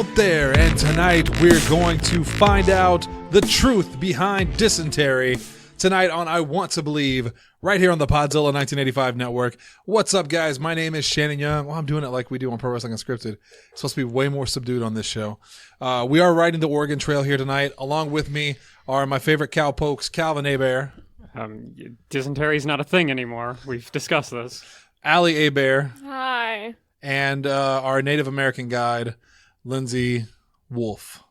out there, and tonight we're going to find out the truth behind dysentery. Tonight on I Want to Believe, right here on the Podzilla 1985 network. What's up, guys? My name is Shannon Young. Well, I'm doing it like we do on Pro Wrestling Unscripted. It's supposed to be way more subdued on this show. We are riding the Oregon Trail here tonight. Along with me are my favorite cowpokes, Calvin Hebert. Dysentery is not a thing anymore. We've discussed this. Allie Hebert. Hi. And our Native American guide, Lindsay Wolf.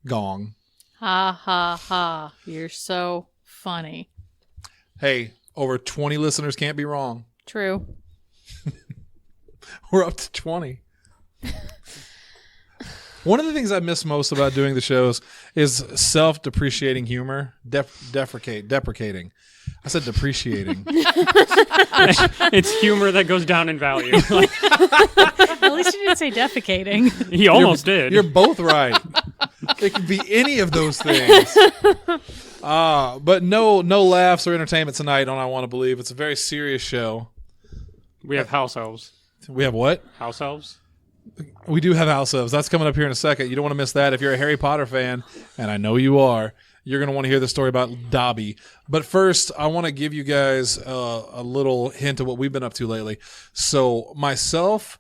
Gong. Ha ha ha. You're so funny. Hey, over 20 listeners can't be wrong. True. We're up to 20. One of the things I miss most about doing the shows is self-depreciating humor. Deprecating. I said depreciating. It's humor that goes down in value. At least you didn't say defecating. He almost did. You're both right. It could be any of those things. But no laughs or entertainment tonight on I Want to Believe. It's a very serious show. We have house elves. We have what? House elves? We do have house elves. That's coming up here in a second. You don't want to miss that. If you're a Harry Potter fan, and I know you are, you're going to want to hear the story about Dobby. But first, I want to give you guys a little hint of what we've been up to lately. So myself,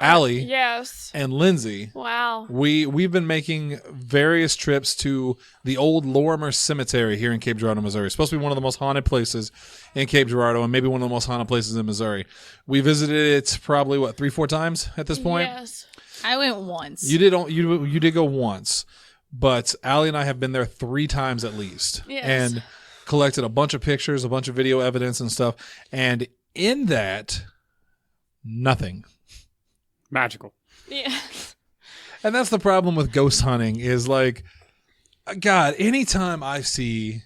Allie, Yes. and Lindsay, Wow. we've been making various trips to the old Lorimer Cemetery here in Cape Girardeau, Missouri. It's supposed to be one of the most haunted places in Cape Girardeau and maybe one of the most haunted places in Missouri. We visited it probably, 3-4 times at this point? Yes. I went once. You did go once, but Allie and I have been there 3 times at least. Yes. And collected a bunch of pictures, a bunch of video evidence and stuff. And in that, nothing. Magical. Yeah. And that's the problem with ghost hunting is like, God, anytime I see,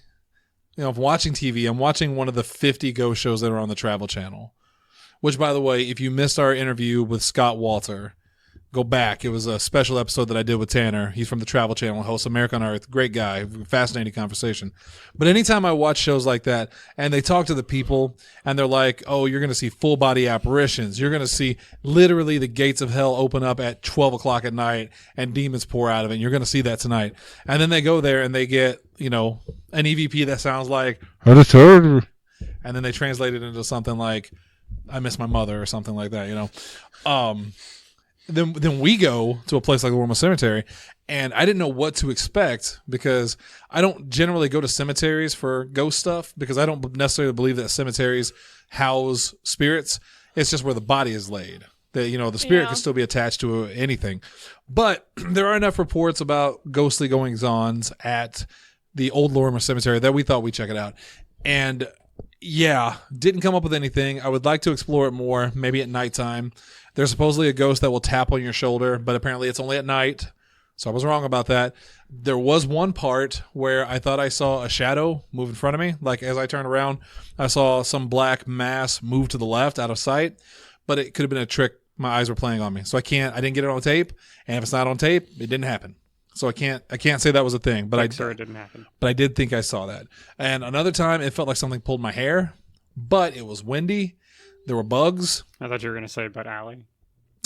I'm watching TV, I'm watching one of the 50 ghost shows that are on the Travel Channel, which, by the way, if you missed our interview with Scott Walter, go back. It was a special episode that I did with Tanner. He's from the Travel Channel, hosts America on Earth. Great guy. Fascinating conversation. But anytime I watch shows like that and they talk to the people and they're like, oh, you're going to see full body apparitions. You're going to see literally the gates of hell open up at 12 o'clock at night and demons pour out of it. And you're going to see that tonight. And then they go there and they get, an EVP that sounds like, and then they translate it into something like, I miss my mother or something like that, Then we go to a place like the Lorimer Cemetery, and I didn't know what to expect because I don't generally go to cemeteries for ghost stuff because I don't necessarily believe that cemeteries house spirits. It's just where the body is laid. The spirit can still be attached to anything. But there are enough reports about ghostly goings-ons at the old Lorimer Cemetery that we thought we'd check it out. And yeah, didn't come up with anything. I would like to explore it more, maybe at nighttime. There's supposedly a ghost that will tap on your shoulder, but apparently it's only at night. So I was wrong about that. There was one part where I thought I saw a shadow move in front of me. Like as I turned around, I saw some black mass move to the left out of sight, but it could have been a trick. My eyes were playing on me. So I didn't get it on tape. And if it's not on tape, it didn't happen. So I can't say that was a thing, but Sure, it didn't happen. But I did think I saw that. And another time it felt like something pulled my hair, but it was windy. There were bugs. I thought you were going to say about Allie.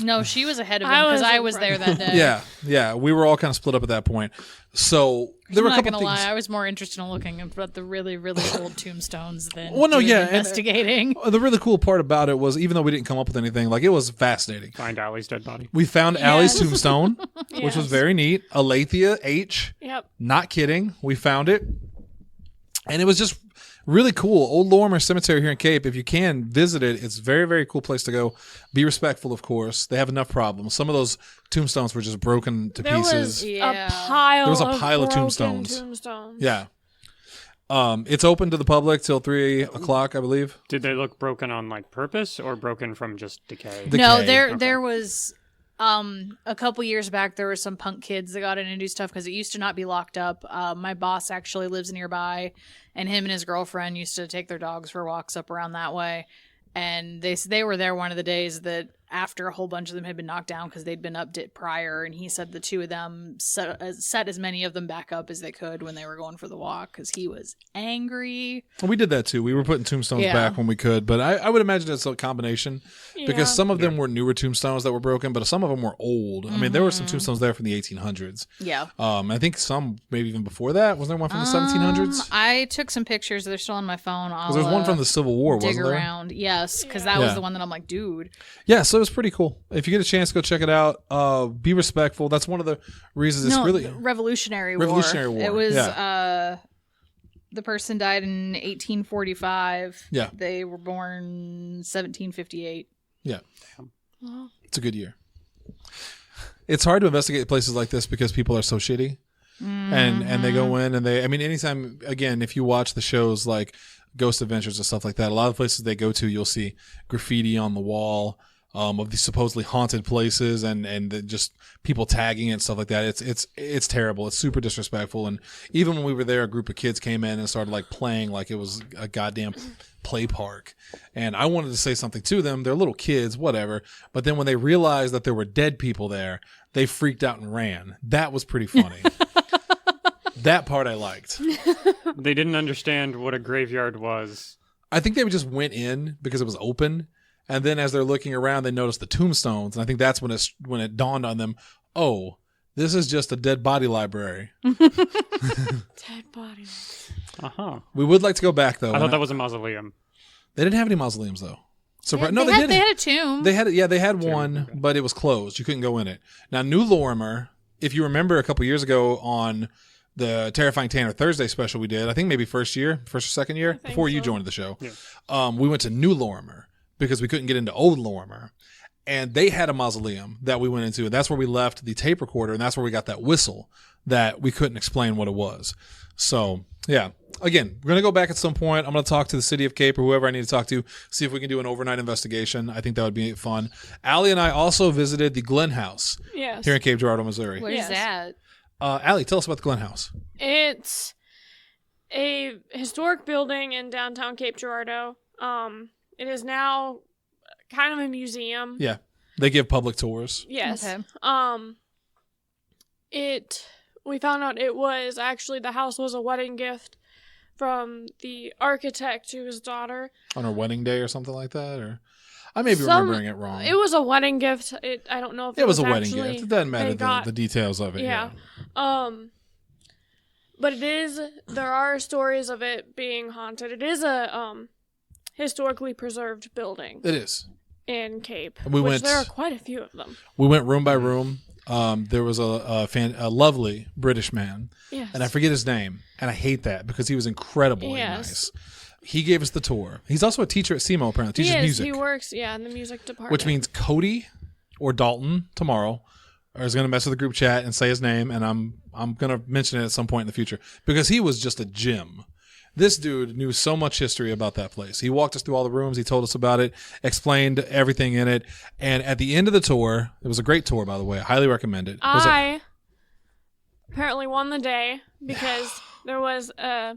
No, she was ahead of him because I was there that day. Yeah. We were all kind of split up at that point. So there were a couple I'm not things. gonna lie, I was more interested in looking at the really, really old tombstones than And investigating. the really cool part about it was, even though we didn't come up with anything, like it was fascinating. Find Allie's dead body. We found Allie's tombstone, which was very neat. Aletheia H. Yep. Not kidding. We found it. And it was just really cool. Old Lorimer Cemetery here in Cape. If you can visit it, it's a very, very cool place to go. Be respectful, of course. They have enough problems. Some of those tombstones were just broken to pieces. There was a pile of tombstones. Yeah. It's open to the public till 3 o'clock, I believe. Did they look broken on purpose or broken from just decay? No, there was a couple years back there were some punk kids that got in and do stuff because it used to not be locked up. My boss actually lives nearby, and him and his girlfriend used to take their dogs for walks up around that way. And they were there one of the days that after a whole bunch of them had been knocked down because they'd been updated prior, and he said the two of them set as many of them back up as they could when they were going for the walk because he was angry. We did that too. We were putting tombstones Yeah. back when we could, but I would imagine it's a combination because some of them were newer tombstones that were broken, but some of them were old. I mean, there were some tombstones there from the 1800s. Yeah. I think some maybe even before that. Was there one from the 1700s? I took some pictures. They're still on my phone. I'll Because there's one from the Civil War, dig wasn't there? around. Yes, because that was Yeah. the one that I'm like, dude. Yeah, so it was pretty cool. If you get a chance, go check it out. Be respectful. That's one of the reasons it's really. Revolutionary Revolutionary War, It was yeah. the person died in 1845. Yeah. They were born 1758. Yeah, it's a good year. It's hard to investigate places like this because people are so shitty, and they go in and they. I mean, anytime again, if you watch the shows like Ghost Adventures and stuff like that, a lot of places they go to, you'll see graffiti on the wall. Of these supposedly haunted places and just people tagging it and stuff like that. It's terrible. It's super disrespectful. And even when we were there, a group of kids came in and started like playing like it was a goddamn play park. And I wanted to say something to them. They're little kids, whatever. But then when they realized that there were dead people there, they freaked out and ran. That was pretty funny. That part I liked. They didn't understand what a graveyard was. I think they just went in because it was open. And then as they're looking around, they notice the tombstones. And I think that's when it dawned on them, oh, this is just a dead body library. Dead body. Uh-huh. We would like to go back, though. I thought that was a mausoleum. They didn't have any mausoleums, though. So Yeah, no, they had, didn't. They had a tomb. They had one, but it was closed. You couldn't go in it. Now, New Lorimer, if you remember a couple years ago on the Terrifying Tanner Thursday special we did, I think maybe first or second year, before you joined the show, we went to New Lorimer because we couldn't get into Old Lorimer. And they had a mausoleum that we went into. And that's where we left the tape recorder. And that's where we got that whistle that we couldn't explain what it was. So, yeah. Again, we're going to go back at some point. I'm going to talk to the city of Cape or whoever I need to talk to, see if we can do an overnight investigation. I think that would be fun. Allie and I also visited the Glen House Yes. here in Cape Girardeau, Missouri. Where's Yes. that? Allie, tell us about the Glen House. It's a historic building in downtown Cape Girardeau. It is now kind of a museum. Yeah. They give public tours. Yes. Okay. We found out it was actually, the house was a wedding gift from the architect to his daughter. On her wedding day or something like that? Or I may be Some- remembering it wrong. It was a wedding gift. I don't know if It was a wedding actually- gift. It doesn't matter they got- the details of it. Yeah. But there are stories of it being haunted. It is a historically preserved building It is. in Cape. We which went- there are quite a few of them. We went room by room. There was a lovely British man, Yes. and I forget his name, and I hate that because he was incredibly Yes. nice. He gave us the tour. He's also a teacher at SEMO, apparently. Teaches music, He works, in the music department. which means Cody or Dalton tomorrow is going to mess with the group chat and say his name, and I'm going to mention it at some point in the future because he was just a gem. This dude knew so much history about that place. He walked us through all the rooms. He told us about it, explained everything in it. And at the end of the tour, it was a great tour, by the way. I highly recommend it. I apparently won the day because there was a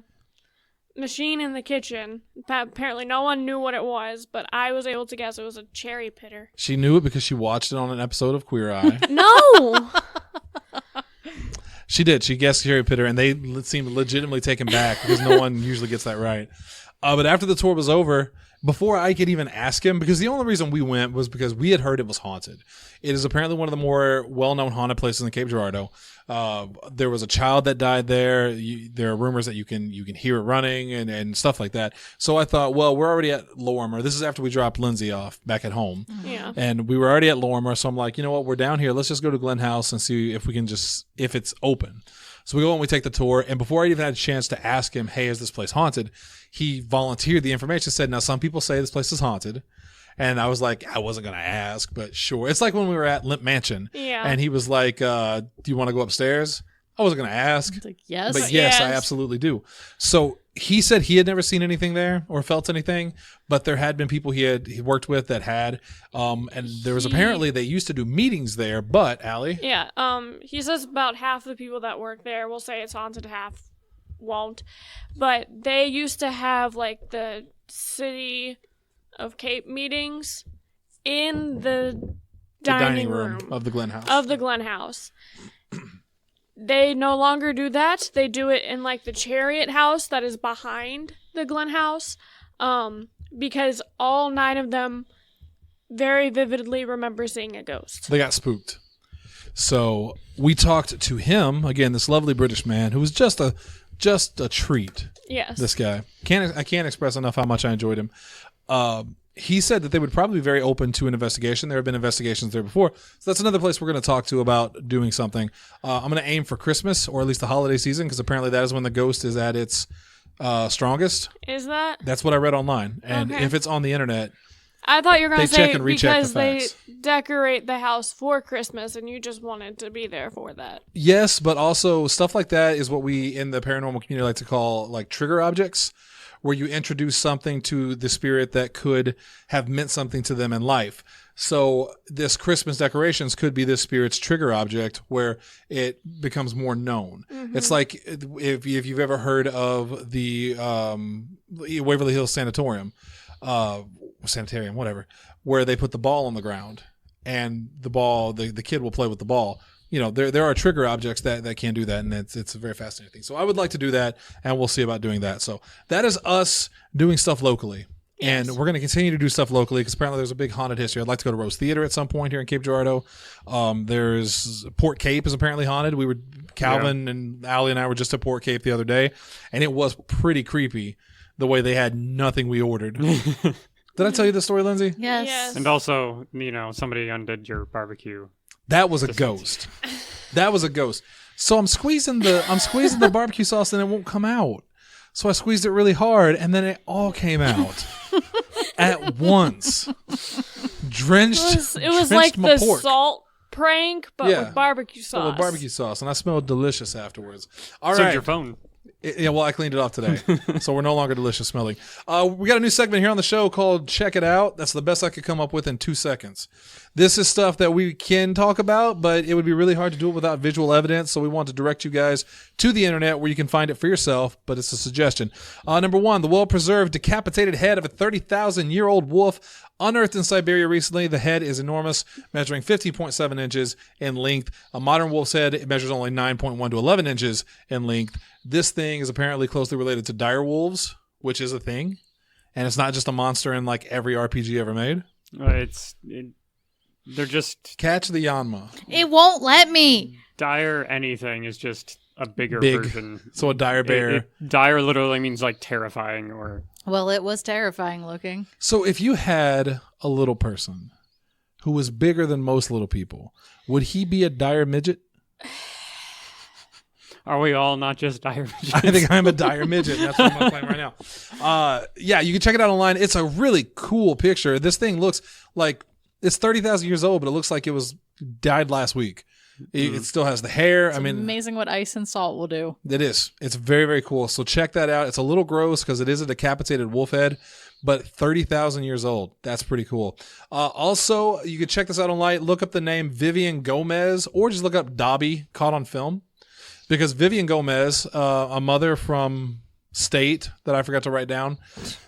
machine in the kitchen. Apparently no one knew what it was, but I was able to guess it was a cherry pitter. She knew it because she watched it on an episode of Queer Eye. No! She did. She guessed Cherry Pitter, and they seemed legitimately taken back because no one usually gets that right. But after the tour was over, before I could even ask him, because the only reason we went was because we had heard it was haunted. It is apparently one of the more well-known haunted places in Cape Girardeau. There was a child that died there. There are rumors that you can hear it running and stuff like that. So I thought, well, we're already at Lorimer. This is after we dropped Lindsay off back at home. Yeah. And we were already at Lorimer, so I'm like, you know what? We're down here. Let's just go to Glen House and see if we can if it's open. So we go and we take the tour. And before I even had a chance to ask him, hey, is this place haunted? He volunteered the information, said, now some people say this place is haunted. And I was like, I wasn't going to ask, but sure. It's like when we were at Limp Mansion. Yeah. And he was like, do you want to go upstai's? I wasn't going to ask. It's like, yes. But yes, I Yes. absolutely do. So he said he had never seen anything there or felt anything, but there had been people he worked with that had. And there was apparently they used to do meetings there, but Allie, Yeah. He says about half the people that work there will say it's haunted, half won't. But they used to have like the city of Cape meetings in the The dining room of the Glen House. of the Glen House. They no longer do that. They do it in like the chariot house that is behind the Glen House, because all 9 of them very vividly remember seeing a ghost. They got spooked. So we talked to him again, this lovely British man who was just a treat. Yes. This guy, I can't express enough how much I enjoyed him. He said that they would probably be very open to an investigation. There have been investigations there before, so that's another place we're going to talk to about doing something. I'm going to aim for Christmas or at least the holiday season, because apparently that is when the ghost is at its strongest. Is that? That's what I read online, and Okay. if it's on the internet, I thought you were going They to say check and recheck because the they facts. decorate the house for Christmas and you just wanted to be there for that. yes, but also stuff like that is what we in the paranormal community like to call like trigger objects, where you introduce something to the spirit that could have meant something to them in life. So this Christmas decorations could be this spirit's trigger object where it becomes more known. It's like if you've ever heard of the Waverly Hills Sanitarium, whatever, where they put the ball on the ground and the kid will play with the ball. You know, there are trigger objects that can do that, and it's a very fascinating thing. So I would like to do that, and we'll see about doing that. So that is us doing stuff locally. And we're going to continue to do stuff locally because apparently there's a big haunted history. I'd like to go to Rose Theater at some point here in Cape Girardeau. There's Port Cape is apparently haunted. Calvin and Allie and I were just at Port Cape the other day, and it was pretty creepy the way they had nothing we ordered. Did I tell you the story, Lindsay? Yes. Yes. And also, somebody undid your barbecue. That was a ghost. That was a ghost. So I'm squeezing the barbecue sauce and it won't come out. So I squeezed it really hard and then it all came out at once. Drenched. It was drenched like my the pork. salt prank, but Yeah. with barbecue sauce. With barbecue sauce, and I smelled delicious afterwards. All So right. did your phone. Yeah, well, I cleaned it off today, so we're no longer delicious smelling. We got a new segment here on the show called Check It Out. That's the best I could come up with in 2 seconds. This is stuff that we can talk about, but it would be really hard to do it without visual evidence, so we want to direct you guys to the internet where you can find it for yourself, but it's a suggestion. Number 1, the well-preserved decapitated head of a 30,000-year-old wolf unearthed in Siberia recently. The head is enormous, measuring 15.7 inches in length. A modern wolf's head it measures only 9.1 to 11 inches in length. This thing is apparently closely related to dire wolves, which is a thing, and it's not just a monster in like every RPG ever made. They're just Catch the Yanma. It won't let me. dire. Anything is just a bigger Big. version. So a dire bear. Dire literally means like terrifying or Well, it was terrifying looking. So if you had a little person who was bigger than most little people, would he be a dire midget? Are we all not just dire midgets? I think I'm a dire midget. That's what I'm playing right now. Yeah, you can check it out online. It's a really cool picture. This thing looks like it's 30,000 years old, but it looks like it was died last week. It still has the hair. It's amazing what ice and salt will do. It is. It's very, very cool. So check that out. It's a little gross because it is a decapitated wolf head, but 30,000 years old. That's pretty cool. Also, you can check this out online. Look up the name Vivian Gomez or just look up Dobby caught on film. Because Vivian Gomez, a mother from state that I forgot to write down,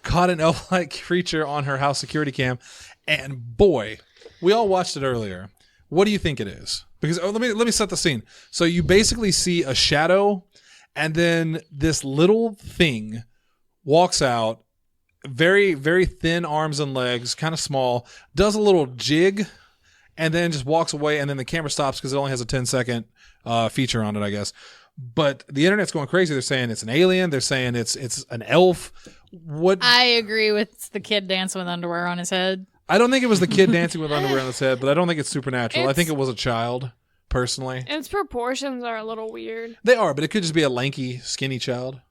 caught an elf-like creature on her house security cam. And boy, we all watched it earlier. What do you think it is? Because let me set the scene. So you basically see a shadow, and then this little thing walks out, very, very thin arms and legs, kind of small, does a little jig, and then just walks away, and then the camera stops because it only has a 10-second feature on it, I guess. But the internet's going crazy. They're saying it's an alien. They're saying it's an elf. What? I agree with the kid dancing with underwear on his head. I don't think it was the kid dancing with underwear on his head, but I don't think it's supernatural. I It's- think it was a child, personally. Its proportions are a little weird. They are, but it could just be a lanky, skinny child.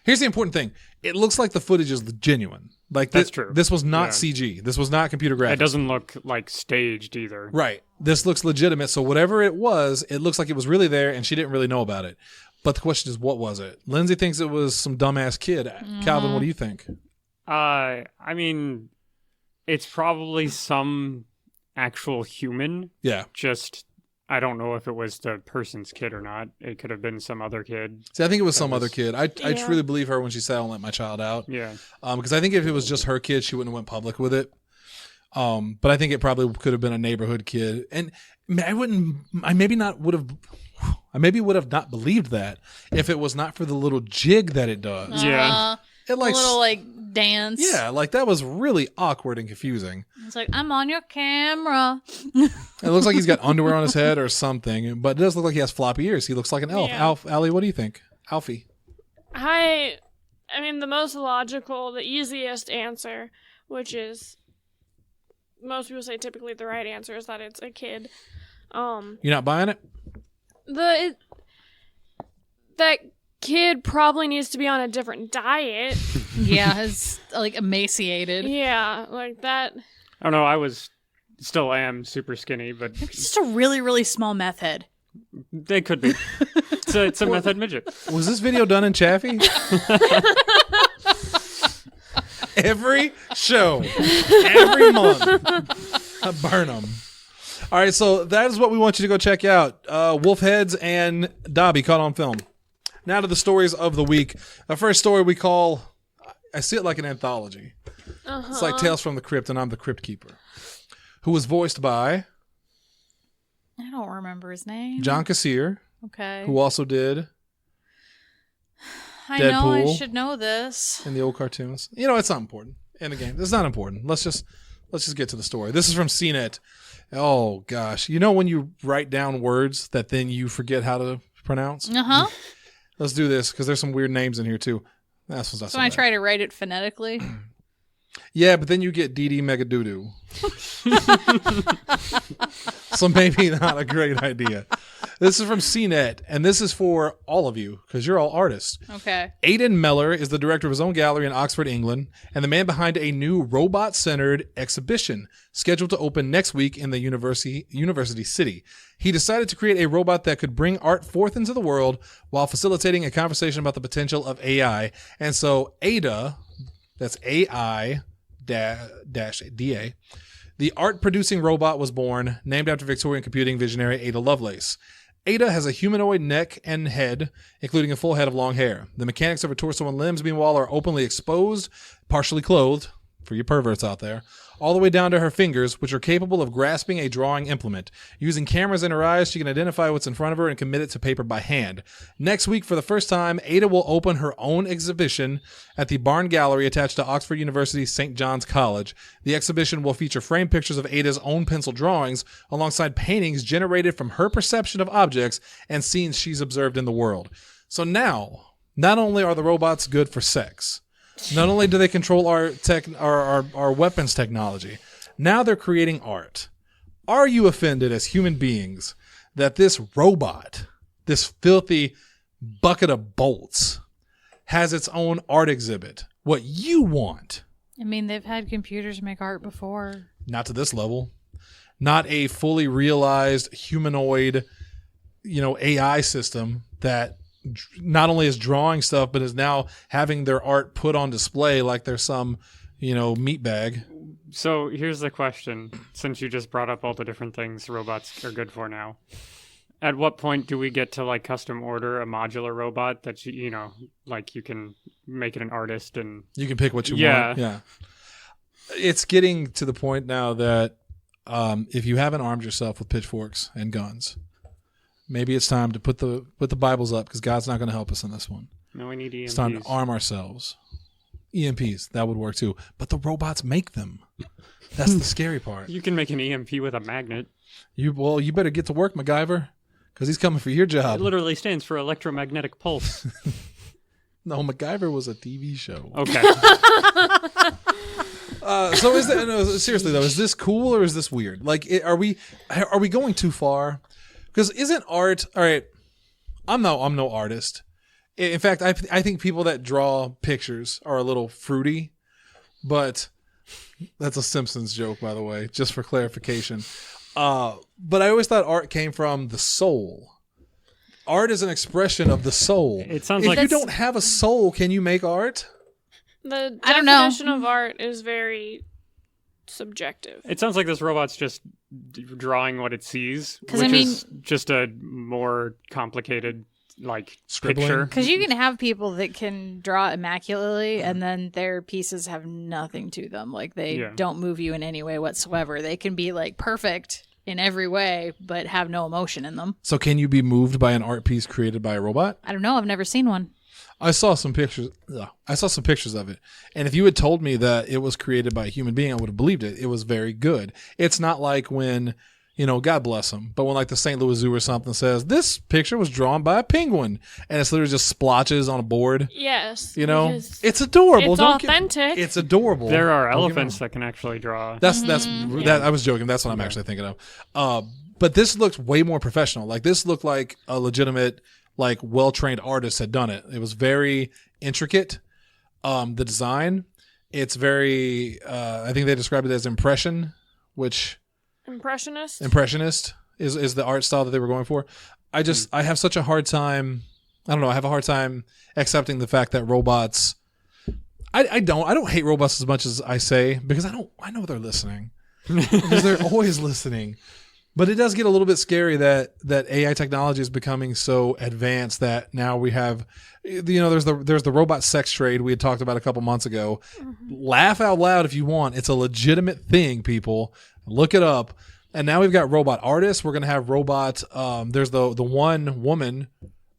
Here's the important thing. It looks like the footage is genuine. Like That's true. This was not Yeah. CG. This was not computer graphics. It doesn't look like staged either. Right. This looks legitimate. So whatever it was, it looks like it was really there and she didn't really know about it. But the question is, what was it? Lindsay thinks it was some dumbass kid. Calvin, what do you think? I mean, it's probably some actual human. Yeah. Just, I don't know if it was the person's kid or not. It could have been some other kid. See, I think it was some was- other kid. I Yeah. truly believe her when she said, "I don't let my child out." Yeah. Because I think if it was just her kid, she wouldn't have went public with it. But I think it probably could have been a neighborhood kid, and I maybe would have not believed that if it was not for the little jig that it does. Yeah. It A little like dance. yeah, like that was really awkward and confusing. It's like, I'm on your camera. It looks like he's got underwear on his head or something, but it does look like he has floppy ears. He looks like an elf. Yeah. Allie, what do you think? Alfie. I mean, the most logical, the easiest answer, which is most people say typically the right answer, is that it's a kid. You're not buying it? That kid probably needs to be on a different diet. Yeah, it's like emaciated. Yeah, like that. I don't know. I still am super skinny, but It's just a really, really small meth head. they could be. It's a method midget. Was this video done in Chaffee? Every show, every month. Burn them. All right, so that is what we want you to go check out. Wolfheads and Dobby caught on film. Now to the stories of the week. Our first story we call, I see it like an anthology. It's like Tales from the Crypt, and I'm the Crypt Keeper. Who was voiced by I don't remember his name. John Kassir, Okay. who also did I know I Deadpool. should know this. in the old cartoons. You know, it's not important in the game. It's not important. Let's just get to the story. This is from CNET. Oh gosh, you know when you write down words that then you forget how to pronounce? Uh-huh. Let's do this because there's some weird names in here too. That's not So when I bad. try to write it phonetically. Yeah, but then you get DD Megadoodoo. So maybe not a great idea. This is from CNET, and this is for all of you because you're all artists. Okay. Aidan Meller is the director of his own gallery in Oxford, England, and the man behind a new robot-centered exhibition scheduled to open next week in the University City. He decided to create a robot that could bring art forth into the world while facilitating a conversation about the potential of AI. And so Ada, that's AI-DA, the art-producing robot was born, named after Victorian computing visionary Ada Lovelace. Ada has a humanoid neck and head, including a full head of long hair. The mechanics of her torso and limbs, meanwhile, are openly exposed, partially clothed, for you perverts out there, all the way down to her fingers, which are capable of grasping a drawing implement. Using cameras in her eyes, she can identify what's in front of her and commit it to paper by hand. Next week, for the first time, Ada will open her own exhibition at the Barn Gallery attached to Oxford University's St. John's College. The exhibition will feature framed pictures of Ada's own pencil drawings alongside paintings generated from her perception of objects and scenes she's observed in the world. So now, not only are the robots good for sex, not only do they control our weapons technology, now they're creating art. Are you offended as human beings that this robot, this filthy bucket of bolts, has its own art exhibit? What you want? I mean, they've had computers make art before. Not to this level. Not a fully realized humanoid, AI system that not only is drawing stuff, but is now having their art put on display like there's some, meat bag. So here's the question, since you just brought up all the different things robots are good for now. At what point do we get to custom order a modular robot that you can make it an artist and You can pick what you Yeah. want. Yeah. It's getting to the point now that if you haven't armed yourself with pitchforks and guns, maybe it's time to put the Bibles up because God's not going to help us in this one. no, we need EMPs. It's time to arm ourselves. EMPs, that would work too. But the robots make them. That's the scary part. You can make an EMP with a magnet. You better get to work, MacGyver, because he's coming for your It job. literally stands for electromagnetic pulse. No, MacGyver was a TV show. Okay. So seriously though, is this cool or is this weird? Are we going too far? Because isn't art all right? I'm no artist. In fact, I think people that draw pictures are a little fruity, but that's a Simpsons joke, by the way, just for clarification. But I always thought art came from the soul. Art is an expression of the soul. It sounds if like you don't have a soul, can you make art? The I don't know. definition of art is very subjective. It sounds like this robot's just drawing what it sees, 'Cause which I mean- is just a more complicated like Scribbling? picture. Because you can have people that can draw immaculately, and then their pieces have nothing to them. Like they Yeah. don't move you in any way whatsoever. They can be like perfect in every way, but have no emotion in them. So can you be moved by an art piece created by a robot? I don't know. I've never seen one. I saw some pictures. I saw some pictures of it, and if you had told me that it was created by a human being, I would have believed it. It was very good. It's not like when, God bless them, but when like the St. Louis Zoo or something says this picture was drawn by a penguin, and it's literally just splotches on a board. Yes. It's adorable. it's Don't get- authentic. it's adorable. There are Don't get me elephants wrong. that can actually draw. That's that. I was joking. That's what I'm actually thinking of. But this looked way more professional. Like this looked like a legitimate, like well-trained artist had done it. It was very intricate. The design, it's very. I think they described it as impressionist is the art style that they were going for. I have such a hard time. I don't know. I have a hard time accepting the fact that robots. I don't hate robots as much as I say, because I know they're listening, because they're always listening. But it does get a little bit scary that AI technology is becoming so advanced that now we have, there's the robot sex trade we had talked about a couple months ago. Laugh out loud if you want. It's a legitimate thing, people. Look it up. And now we've got robot artists. We're going to have robot. There's the one woman,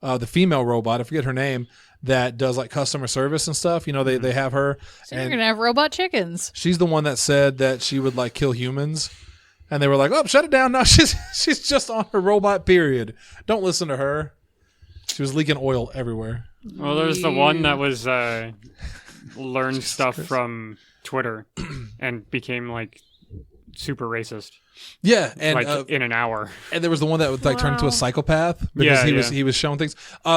the female robot, I forget her name, that does like customer service and stuff. They have her. So you're gonna have robot chickens. She's the one that said that she would like kill humans. And they were like, "Oh, shut it down!" No, she's just on her robot period. Don't listen to her. She was leaking oil everywhere. Well, there's the one that was learned stuff from Twitter and became like super racist, Yeah, and like in an hour. and there was the one that would like turn into a Wow. psychopath because Yeah, he was showing things.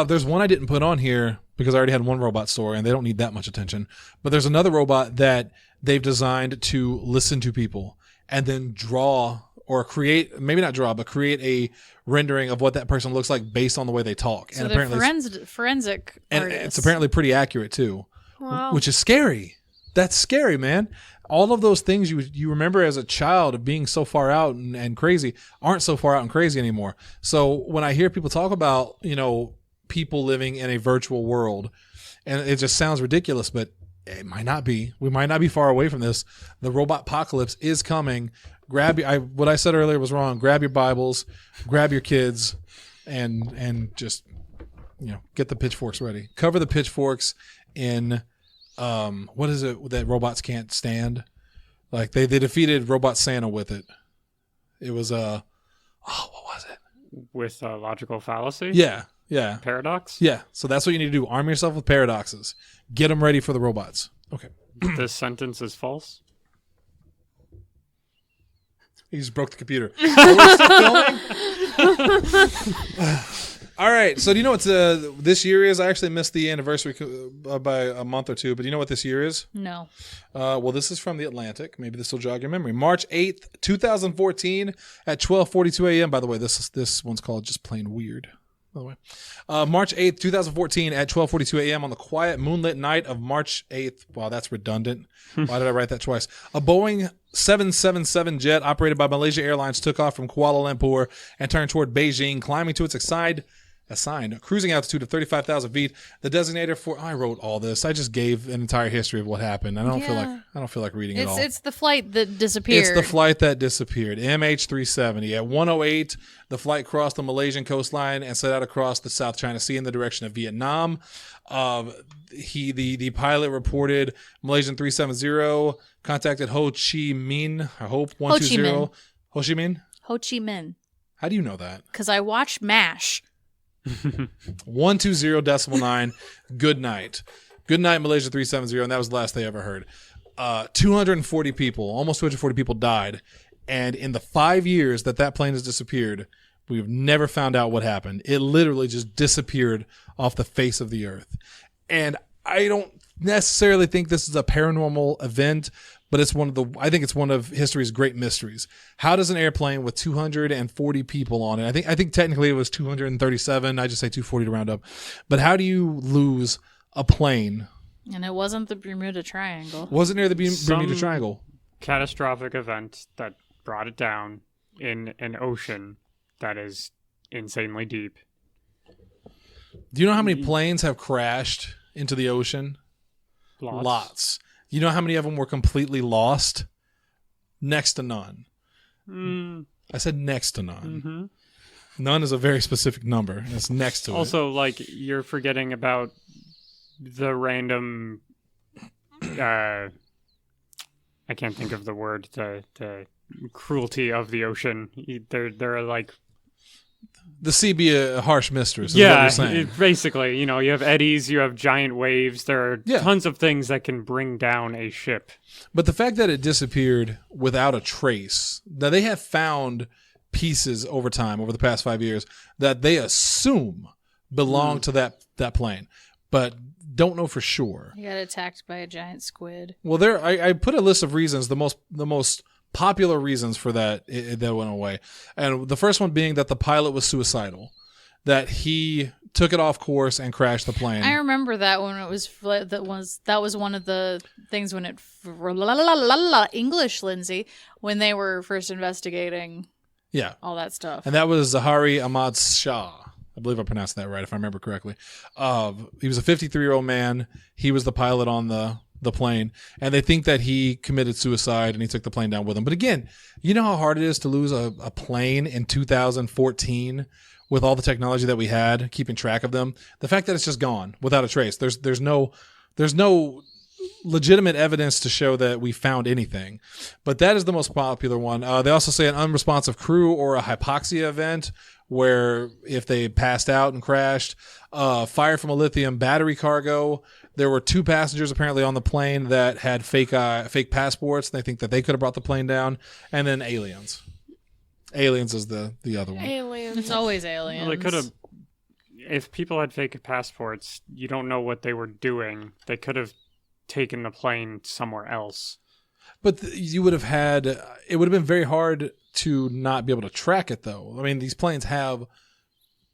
There's one I didn't put on here because I already had one robot story, and they don't need that much attention. But there's another robot that they've designed to listen to people and then draw or create, maybe not draw, but create a rendering of what that person looks like based on the way they talk. So And they're apparently, forensic and artists. it's apparently pretty accurate too, Wow. which is scary. That's scary, man. All of those things you remember as a child of being so far out and crazy aren't so far out and crazy anymore. So when I hear people talk about, people living in a virtual world, and it just sounds ridiculous, but it might not be. We might not be far away from this. The robot apocalypse is coming. What I said earlier was wrong. Grab your Bibles, grab your kids, and just get the pitchforks ready. Cover the pitchforks in what is it that robots can't stand? Like they defeated Robot Santa with it. It was what was it? With logical fallacy. Yeah. Paradox. Yeah. So that's what you need to do. Arm yourself with paradoxes. Get them ready for the robots. Okay. This sentence is false. He just broke the computer. Are we still filming? All right. So do you know what this year is? I actually missed the anniversary by a month or two, but do you know what this year is? No. Well, this is from The Atlantic. Maybe this will jog your memory. March 8th, 2014 at 12:42 a.m. By the way, this one's called Just Plain Weird. By the way, March 8th, 2014 at 12:42 a.m. on the quiet moonlit night of March 8th. Wow, that's redundant. Why did I write that twice? A Boeing 777 jet operated by Malaysia Airlines took off from Kuala Lumpur and turned toward Beijing, climbing to its assigned cruising altitude of 35,000 feet. The designator for I wrote all this. I just gave an entire history of what happened. I don't feel like reading it all. It's the flight that disappeared. It's the flight that disappeared. MH370 at 1:08, the flight crossed the Malaysian coastline and set out across the South China Sea in the direction of Vietnam. The pilot reported Malaysian 370 contacted Ho Chi Minh. I hope 120. Ho Chi Minh. Ho Chi Minh. How do you know that? Because I watched MASH. 120.9. Good night. Good night, Malaysia 370. And that was the last they ever heard. 240 people, almost 240 people died. And in the 5 years that plane has disappeared, we've never found out what happened. It literally just disappeared off the face of the earth. And I don't necessarily think this is a paranormal event, but I think it's one of history's great mysteries. How does an airplane with 240 people on it? I think technically it was 237. I just say 240 to round up. But how do you lose a plane? And it wasn't the Bermuda Triangle. Wasn't near the Bermuda Some Triangle. catastrophic event that brought it down in an ocean that is insanely deep. Do you know how many planes have crashed into the ocean? Lots. You know how many of them were completely lost? Next to none. I said next to none. Mm-hmm. None is a very specific number. It's next to it. Also, like, you're forgetting about the random. I can't think of the word. The cruelty of the ocean. There are like. The sea be a harsh mistress. Is what you're saying. Basically, you know, you have eddies, you have giant waves. There are tons of things that can bring down a ship. But the fact that it disappeared without a trace, that they have found pieces over time, over the past 5 years, that they assume belong to that plane, but don't know for sure. He got attacked by a giant squid. Well, I put a list of reasons, the most popular reasons for that that went away, and the first one being that the pilot was suicidal, that he took it off course and crashed the plane. I remember that when it was that was one of the things when it English, Lindsay, when they were first investigating all that stuff. And that was Zahari Ahmad Shah. I believe I pronounced that right if I remember correctly. He was a 53-year-old man. He was the pilot on the plane, and they think that he committed suicide and he took the plane down with him. But again, you know how hard it is to lose a plane in 2014 with all the technology that we had, keeping track of them. The fact that it's just gone without a trace. There's no legitimate evidence to show that we found anything. But that is the most popular one. They also say an unresponsive crew or a hypoxia event, where if they passed out and crashed, fire from a lithium battery cargo. There were 2 passengers apparently on the plane that had fake passports. They think that they could have brought the plane down. And then aliens. Aliens is the other one. Aliens. It's always aliens. Well, they could have. If people had fake passports, you don't know what they were doing. They could have taken the plane somewhere else. But you would have had. It would have been very hard to not be able to track it, though. I mean, these planes have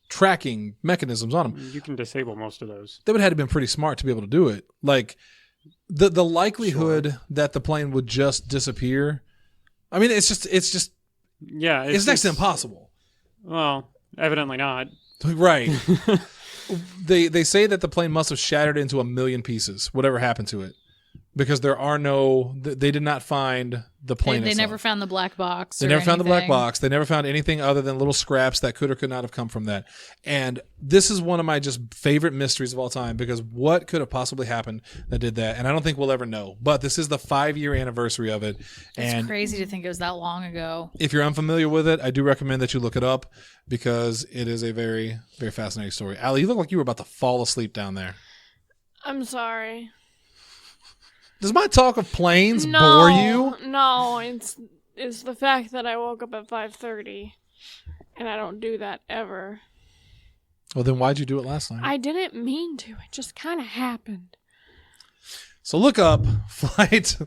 tracking mechanisms on them. You can disable most of those. They would have had to been pretty smart to be able to do it. Like the likelihood that the plane would just disappear. I mean, it's just yeah, it's next to impossible. Well, evidently not. Right. They say that the plane must have shattered into 1 million pieces, whatever happened to it, because they did not find the plane. They itself. never found the black box. They never found the black box. They never found anything other than little scraps that could or could not have come from that. And this is one of my just favorite mysteries of all time, because what could have possibly happened that did that? And I don't think we'll ever know. But this is the 5-year anniversary of it. And it's crazy to think it was that long ago. if you're unfamiliar with it, I do recommend that you look it up, because it is a very, very fascinating story. Allie, you look like you were about to fall asleep down there. I'm sorry. Does my talk of planes bore you? No, it's the fact that I woke up at 5:30, and I don't do that ever. Well, then why'd you do it last night? I didn't mean to. It just kind of happened. So look up Flight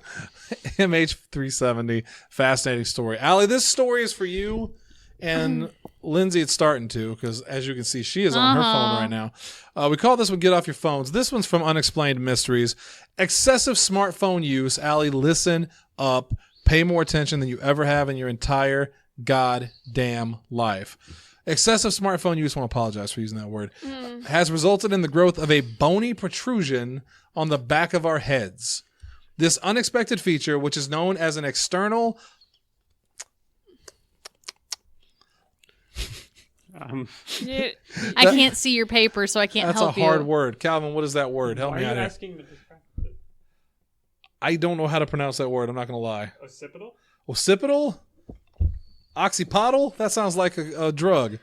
MH370. Fascinating story. Allie, this story is for you. And Lindsay, it's starting to, because as you can see, she is on her phone right now. We call this one Get Off Your Phones. This one's from Unexplained Mysteries. Excessive smartphone use. Allie, listen up. Pay more attention than you ever have in your entire goddamn life. Excessive smartphone use, I want to apologize for using that word, has resulted in the growth of a bony protrusion on the back of our heads. This unexpected feature, which is known as an external... Yeah, I can't see your paper, so I can't That's help a you. hard word. Calvin, what is that word? Help Why me are out you here. asking me to describe it? I don't know how to pronounce that word. I'm not going to lie. Occipital? Occipital? Oxypodal? That sounds like a drug.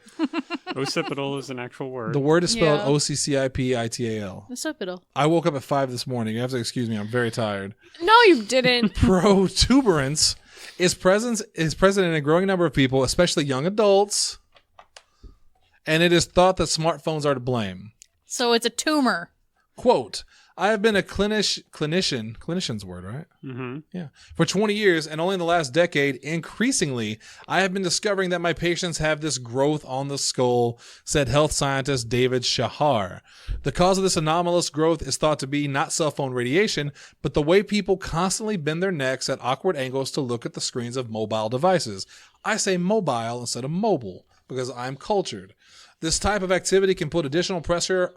Occipital is an actual word. The word is spelled Yeah. Occipital. Occipital. I woke up at 5 this morning. You have to excuse me. I'm very tired. no, you didn't. Protuberance is present in a growing number of people, especially young adults, and it is thought that smartphones are to blame. So it's a tumor. Quote, I have been a clinician's word, right? Mm-hmm. Yeah. For 20 years, and only in the last decade, increasingly, I have been discovering that my patients have this growth on the skull, said health scientist David Shahar. The cause of this anomalous growth is thought to be not cell phone radiation, but the way people constantly bend their necks at awkward angles to look at the screens of mobile devices. I say mobile instead of mobile, because I'm cultured. This type of activity can put additional pressure,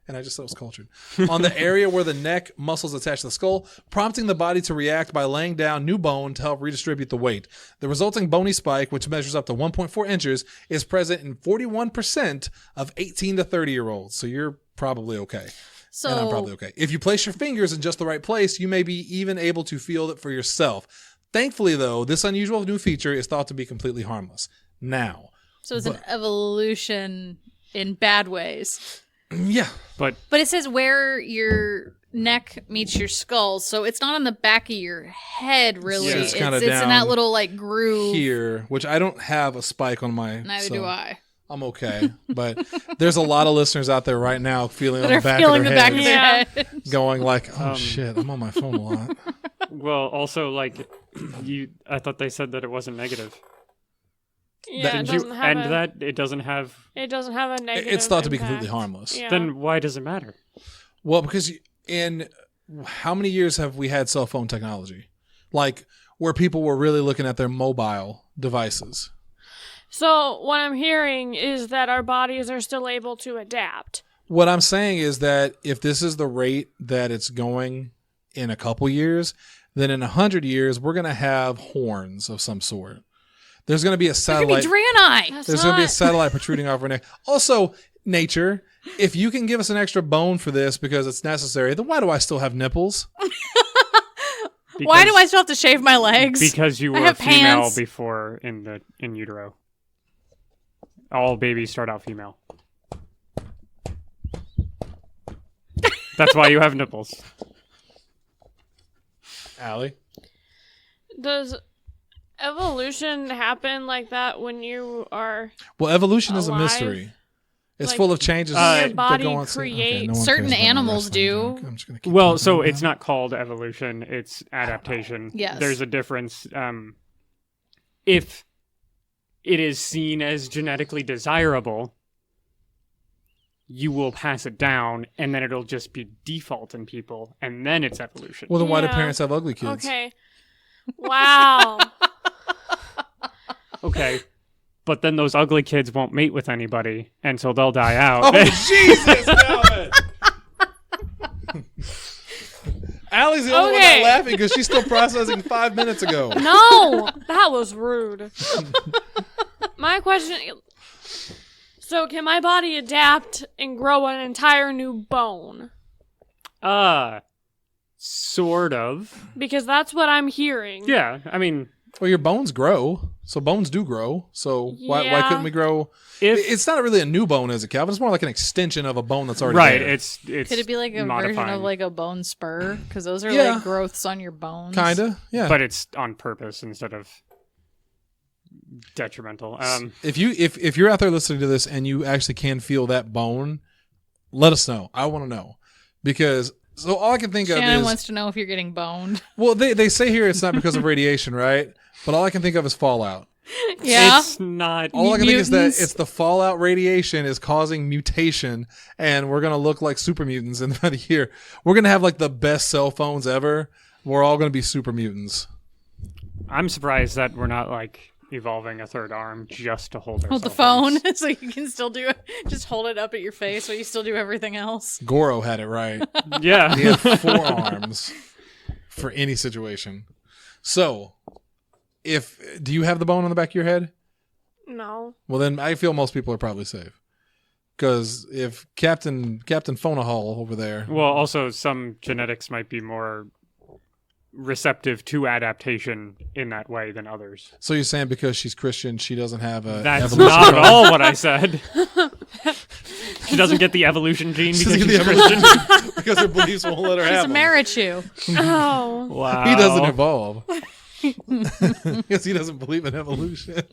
and I just thought it was cultured, on the area where the neck muscles attach to the skull, prompting the body to react by laying down new bone to help redistribute the weight. The resulting bony spike, which measures up to 1.4 inches, is present in 41% of 18 to 30-year-olds. So you're probably okay. So, And I'm probably okay. If you place your fingers in just the right place, you may be even able to feel it for yourself. Thankfully, though, this unusual new feature is thought to be completely harmless. Now. So it's an evolution in bad ways. Yeah. But it says where your neck meets your skull, so it's not on the back of your head, really. Yeah, it's kinda it's in down that little like groove. Here, which I don't have a spike on my. Neither so do I. I'm okay. But there's a lot of listeners out there right now feeling on That the are back feeling of the their back of heads, their head. going like, oh shit, I'm on my phone a lot. well, also like I thought they said that it wasn't negative. Yeah, it Didn't you doesn't have end that? It doesn't have. It doesn't have a negative. It's thought to be impact. completely harmless. Yeah. Then why does it matter? Well, because in how many years have we had cell phone technology? Like where people were really looking at their mobile devices. So what I'm hearing is that our bodies are still able to adapt. What I'm saying is that if this is the rate that it's going in a couple years, then in 100 years, we're going to have horns of some sort. There's going to be a There could be satellite. Draenei. There's going to be a satellite protruding off our neck. Also, nature, if you can give us an extra bone for this because it's necessary, then why do I still have nipples? Why do I still have to shave my legs? Because you I were have female pants. before in utero. All babies start out female. That's why you have nipples. Allie? Does evolution happen like that when you are Well, evolution is a Alive? mystery. It's Like, full of changes. your that body go on- creates- no one Certain cares about my animals wrestling do. joke. I'm just gonna keep Well, talking so about it's it. not called evolution; it's adaptation. Yes. There's a difference. If it is seen as genetically desirable, you will pass it down, and then it'll just be default in people, and then it's evolution. Well, then why do Yeah. parents have ugly kids? okay. Wow. Okay. But then those ugly kids won't mate with anybody, and so they'll die out. Oh, Jesus, Calvin! Allie's the only one Okay. not laughing because she's still processing 5 minutes ago. No, that was rude. My question. So, can my body adapt and grow an entire new bone? Sort of. Because that's what I'm hearing. Yeah, I mean, Well, your bones grow, so bones do grow. So why Yeah. couldn't we grow? if It's not really a new bone, is it, Calvin? It's more like an extension of a bone that's already right, there. it's Could it be like a version modifying, of like a bone spur? Because those are Yeah. like growths on your bones. Kinda, yeah. but it's on purpose instead of detrimental. If you're out there listening to this and you actually can feel that bone, let us know. I want to know because so all I can think of Shannon is wants to know if you're getting boned. well, they say here it's not because of radiation, right? But all I can think of is fallout. Yeah. It's not. All I can think is that Mutants. it's the fallout radiation is causing mutation, and we're gonna look like super mutants in about a year. We're gonna have like the best cell phones ever. We're all gonna be super mutants. I'm surprised that we're not like evolving a third arm just to hold our Hold the cell phone phones. so you can still do it. Just hold it up at your face while you still do everything else. Goro had it right. Yeah. He had 4 arms for any situation. So, do you have the bone on the back of your head? No. Well, then I feel most people are probably safe. Because if Captain Phonahall over there, Well, also some genetics might be more receptive to adaptation in that way than others. so you're saying because she's Christian, she doesn't have a That's evolution not at code? all what I said. She doesn't get the evolution gene She because doesn't she's get the Christian. evolution because her beliefs won't let her She's have a them. Marichu. Oh. Wow. He doesn't evolve because he doesn't believe in evolution.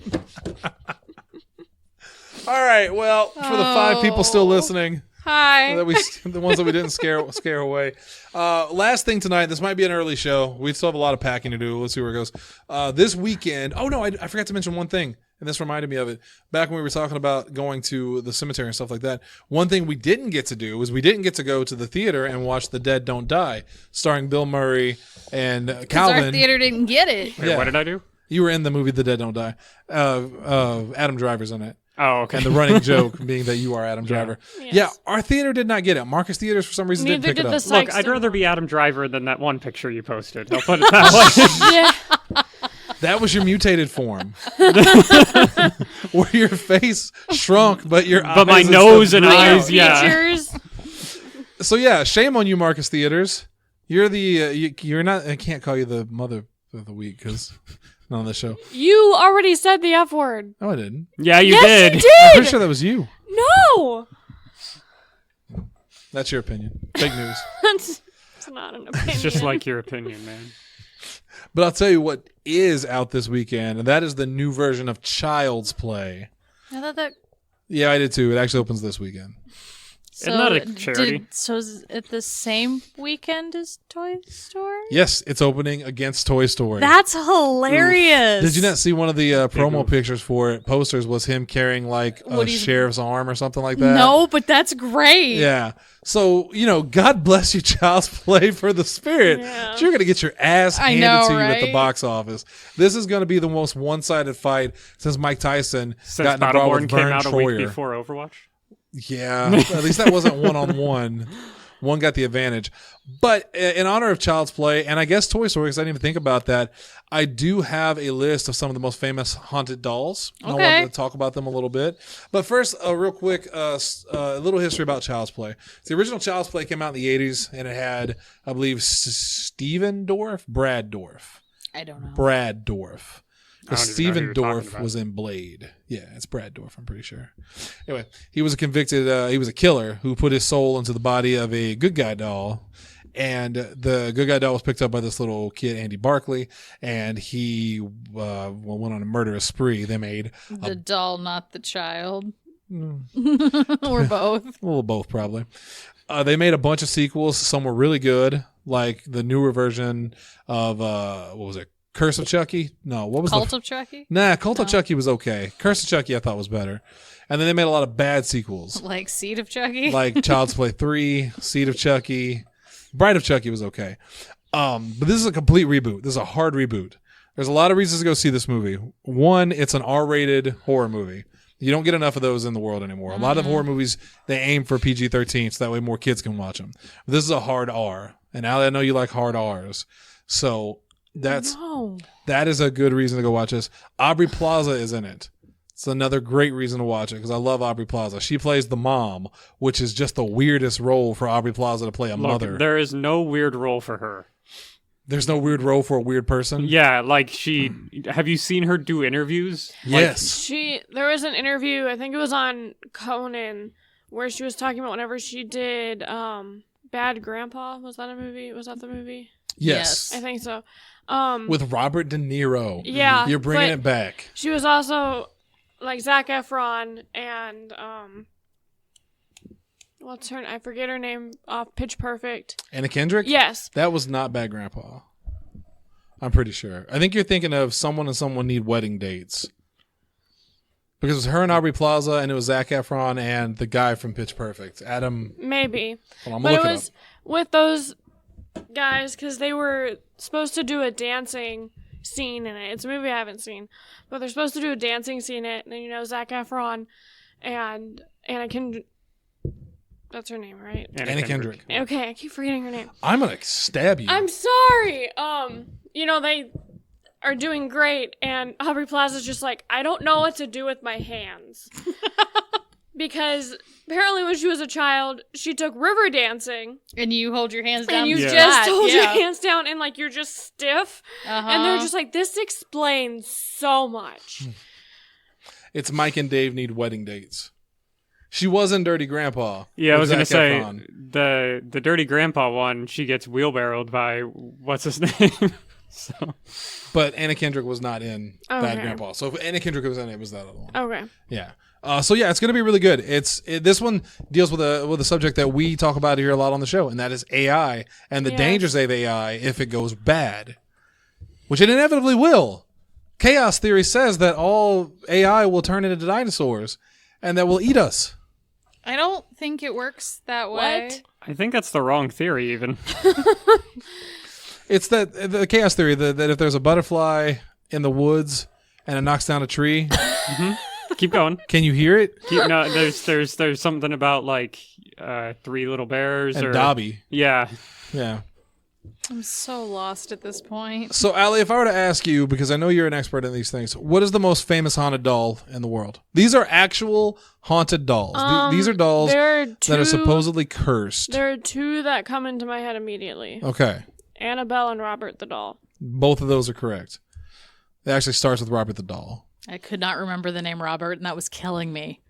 All right. Well, for the 5 people still listening, Hi. the ones that we didn't scare away. Last thing tonight. This might be an early show. We still have a lot of packing to do. Let's see where it goes. This weekend. Oh no, I forgot to mention one thing, and this reminded me of it. Back when we were talking about going to the cemetery and stuff like that. One thing we didn't get to do was we didn't get to go to the theater and watch The Dead Don't Die, starring Bill Murray and Because Calvin. our theater didn't get it. Wait, Yeah. what did I do? You were in the movie The Dead Don't Die. Adam Driver's in it. Oh, okay. And the running joke being that you are Adam Driver. Yes. Yeah, our theater did not get it. Marcus Theaters, for some reason, Neither didn't pick did it the up. Sykes Look, I'd didn't rather want be Adam Driver than that one picture you posted. I'll put it that way. Yeah. That was your mutated form. Where your face shrunk, but your eyes But my and nose stuff and grew eyes, out. yeah. Features. So yeah, shame on you, Marcus Theaters. You're the you're not. I can't call you the mother of the week because not on the show. You already said the F word. No, I didn't. Yeah, you Yes, did. you I'm did. pretty sure that was you. No. That's your opinion. Fake news. That's not an opinion. It's just like your opinion, man. But I'll tell you what is out this weekend, and that is the new version of Child's Play. I thought that. Yeah, I did too. It actually opens this weekend. So not a charity. So is it the same weekend as Toy Story? Yes, it's opening against Toy Story. That's hilarious. Did you not see one of the promo oof. pictures for it? Posters was him carrying like a Woody's- sheriff's arm or something like that. No, but that's great. Yeah. So, God bless you, Child's Play, for the spirit. Yeah. But you're going to get your ass I handed know, to you at the right? box office. This is going to be the most one-sided fight since Mike Tyson Since got in a brawl Battleborn with came Vern out a week Troyer. before Overwatch. Yeah, at least that wasn't one-on-one. One got the advantage. But in honor of Child's Play, and I guess Toy Story, because I didn't even think about that, I do have a list of some of the most famous haunted dolls. I Okay. want to talk about them a little bit. But first, real quick, a little history about Child's Play. The original Child's Play came out in the 80s, and it had, I believe, Steven Dorff? Brad Dorff. I don't know. Brad Dorff. I Because don't even know who Steven you're talking Dorff about. was in Blade. Yeah, it's Brad Dorff, I'm pretty sure. Anyway, he was a convicted, he was a killer who put his soul into the body of a good guy doll. And the good guy doll was picked up by this little kid, Andy Barkley, and he went on a murderous spree. They made The doll, not the child. Or both. a little both, probably. They made a bunch of sequels. Some were really good, like the newer version of, what was it? Curse of Chucky? No, what was Cult of Chucky? Nah, Cult of No. Chucky was okay. Curse of Chucky I thought was better. And then they made a lot of bad sequels. Like Seed of Chucky? Like Child's Play 3, Seed of Chucky. Bride of Chucky was okay. But this is a complete reboot. This is a hard reboot. There's a lot of reasons to go see this movie. One, it's an R-rated horror movie. You don't get enough of those in the world anymore. A lot of horror movies, they aim for PG-13 so that way more kids can watch them. This is a hard R. And Allie, I know you like hard Rs. So No. that is a good reason to go watch this. Aubrey Plaza is in it. It's another great reason to watch it because I love Aubrey Plaza. She plays the mom, which is just the weirdest role for Aubrey Plaza to play a Look, mother. there is no weird role for her. There's no weird role for a weird person. Yeah, like have you seen her do interviews? Yes. There was an interview, I think it was on Conan, where she was talking about whenever she did Bad Grandpa. Was that a movie? Was that the movie? Yes. I think so. With Robert De Niro. Yeah, You're bringing but it back. she was also like Zac Efron and what's her? I forget her name. Off Pitch Perfect. Anna Kendrick? Yes. That was not Bad Grandpa. I'm pretty sure. I think you're thinking of Someone and Someone Need Wedding Dates. Because it was her and Aubrey Plaza, and it was Zac Efron and the guy from Pitch Perfect. Adam. Maybe. Hold on, I'm But going it to look was with those guys because they were supposed to do a dancing scene in it. It's a movie I haven't seen, but they're supposed to do a dancing scene in it. And Zac Efron and Anna Kendrick. That's her name, right? Anna Kendrick. Okay, I keep forgetting her name. I'm going to stab you. I'm sorry. They are doing great, and Aubrey Plaza's just like, I don't know what to do with my hands. Because apparently when she was a child, she took river dancing. And you hold your hands down. And you Yeah. just hold your Yeah. hands down and like you're just stiff. Uh-huh. And they're just like, this explains so much. It's Mike and Dave Need Wedding Dates. She was in Dirty Grandpa. Yeah, I was with gonna Zac say Efron. the Dirty Grandpa one. She gets wheelbarrowed by what's his name. So But Anna Kendrick was not in Bad Okay. Grandpa. So if Anna Kendrick was in it, was that other one. Okay. Yeah. So yeah, it's going to be really good. This one deals with a subject that we talk about here a lot on the show, and that is AI and the Yes. dangers of AI if it goes bad, which it inevitably will. Chaos theory says that all AI will turn into dinosaurs and that will eat us. I don't think it works that way. What? I think that's the wrong theory. Even It's that the chaos theory that if there's a butterfly in the woods and it knocks down a tree, Keep going. Can you hear it? No, there's something about like Three Little Bears And or Dobby. Yeah. Yeah. I'm so lost at this point. So, Allie, if I were to ask you, because I know you're an expert in these things, what is the most famous haunted doll in the world? These are actual haunted dolls. These are dolls that are supposedly cursed. There are two that come into my head immediately. Okay. Annabelle and Robert the Doll. Both of those are correct. It actually starts with Robert the Doll. I could not remember the name Robert, and that was killing me.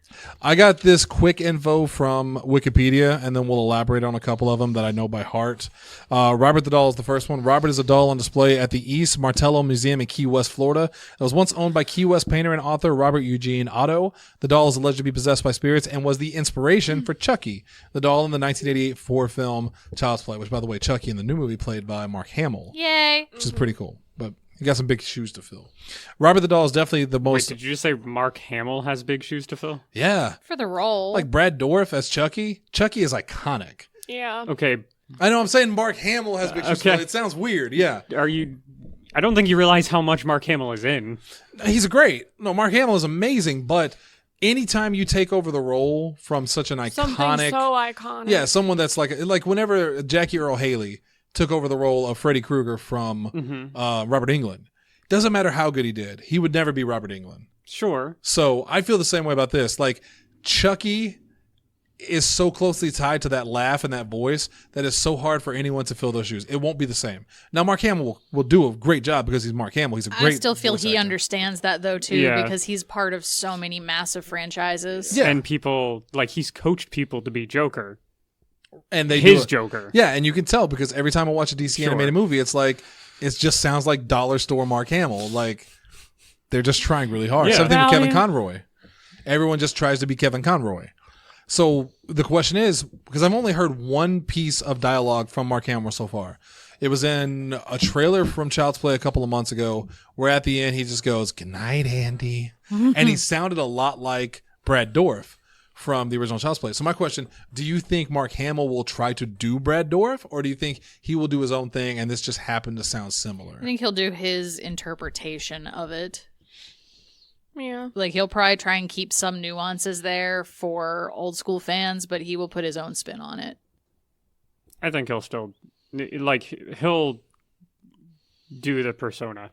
I got this quick info from Wikipedia, and then we'll elaborate on a couple of them that I know by heart. Robert the Doll is the first one. Robert is a doll on display at the East Martello Museum in Key West, Florida. It was once owned by Key West painter and author Robert Eugene Otto. The doll is alleged to be possessed by spirits and was the inspiration for Chucky, the doll in the 1988 Ford film Child's Play, which, by the way, Chucky in the new movie played by Mark Hamill. Yay. Which is pretty cool, but he got some big shoes to fill. Robert the Doll is definitely the most... Wait, did you just say Mark Hamill has big shoes to fill? Yeah. For the role. Like Brad Dourif as Chucky. Chucky is iconic. Yeah. Okay. I know I'm saying Mark Hamill has big shoes to fill. It sounds weird, yeah. I don't think you realize how much Mark Hamill is in. He's great. No, Mark Hamill is amazing, but anytime you take over the role from such an iconic... Something so iconic. Yeah, someone that's like whenever Jackie Earle Haley took over the role of Freddy Krueger from Robert Englund. Doesn't matter how good he did. He would never be Robert Englund. Sure. So I feel the same way about this. Like, Chucky is so closely tied to that laugh and that voice that it's so hard for anyone to fill those shoes. It won't be the same. Now, Mark Hamill will do a great job because he's Mark Hamill. He's a great I still feel voice he actor. understands that, though, too, Yeah. because he's part of so many massive franchises. Yeah. And people, like, he's coached people to be Joker. And they His do it. Joker. Yeah, and you can tell because every time I watch a DC animated movie, it's like it just sounds like dollar store Mark Hamill. Like they're just trying really hard. Yeah. Same thing with Kevin Valiant. Conroy. Everyone just tries to be Kevin Conroy. So the question is, because I've only heard one piece of dialogue from Mark Hamill so far. It was in a trailer from Child's Play a couple of months ago, where at the end he just goes, "Good night, Andy," and he sounded a lot like Brad Dourif from the original Child's Play. So my question, do you think Mark Hamill will try to do Brad Dourif, or do you think he will do his own thing and this just happened to sound similar? I think he'll do his interpretation of it. Yeah. Like, he'll probably try and keep some nuances there for old school fans, but he will put his own spin on it. I think he'll still, like, he'll do the persona.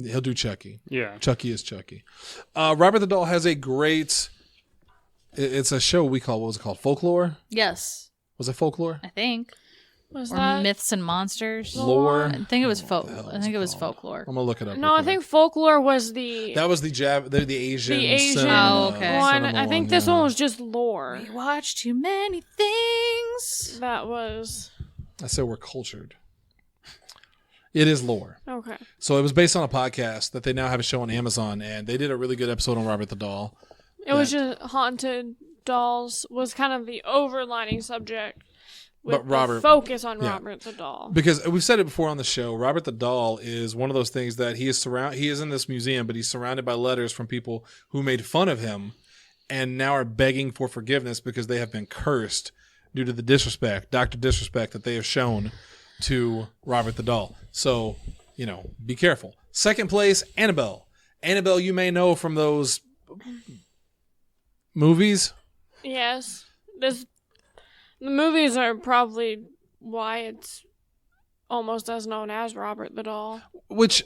He'll do Chucky. Yeah. Chucky is Chucky. Robert the Doll has a great... It's a show we call, what was it called? Folklore? Yes, Was it Folklore? I think. Was Or that? Myths and Monsters. Lore? I think it was What the hell I is think it was called? folklore. I'm going to look it up. No, real I think quick. folklore was the That was the Asian. The Asian cinema- Oh, okay. one. cinema I think one, this yeah. one was just lore. We watch too many things. That was I said we're cultured. It is lore. okay. So it was based on a podcast that they now have a show on Amazon, and they did a really good episode on Robert the Doll. It was just haunted dolls was kind of the overlining subject. With But Robert- the focus on yeah. Robert the Doll. Because we've said it before on the show, Robert the Doll is one of those things that he is in this museum, but he's surrounded by letters from people who made fun of him and now are begging for forgiveness because they have been cursed due to the disrespect, Dr. Disrespect that they have shown to Robert the Doll. So, be careful. Second place, Annabelle. Annabelle, you may know from those movies. Yes. The movies are probably why it's almost as known as Robert the Doll. Which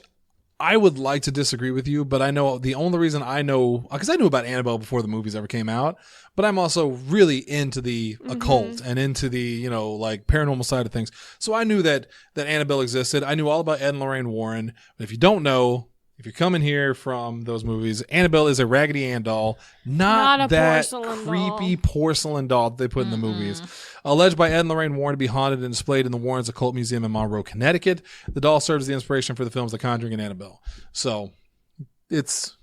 I would like to disagree with you, but I know the only reason I know, because I knew about Annabelle before the movies ever came out, but I'm also really into the occult and into the, like paranormal side of things. So I knew that Annabelle existed. I knew all about Ed and Lorraine Warren. But if you don't know, if you're coming here from those movies, Annabelle is a Raggedy Ann doll, not a that porcelain creepy doll. porcelain doll that they put in the movies. Alleged by Ed and Lorraine Warren to be haunted and displayed in the Warrens Occult Museum in Monroe, Connecticut. The doll serves as the inspiration for the films The Conjuring and Annabelle. So it's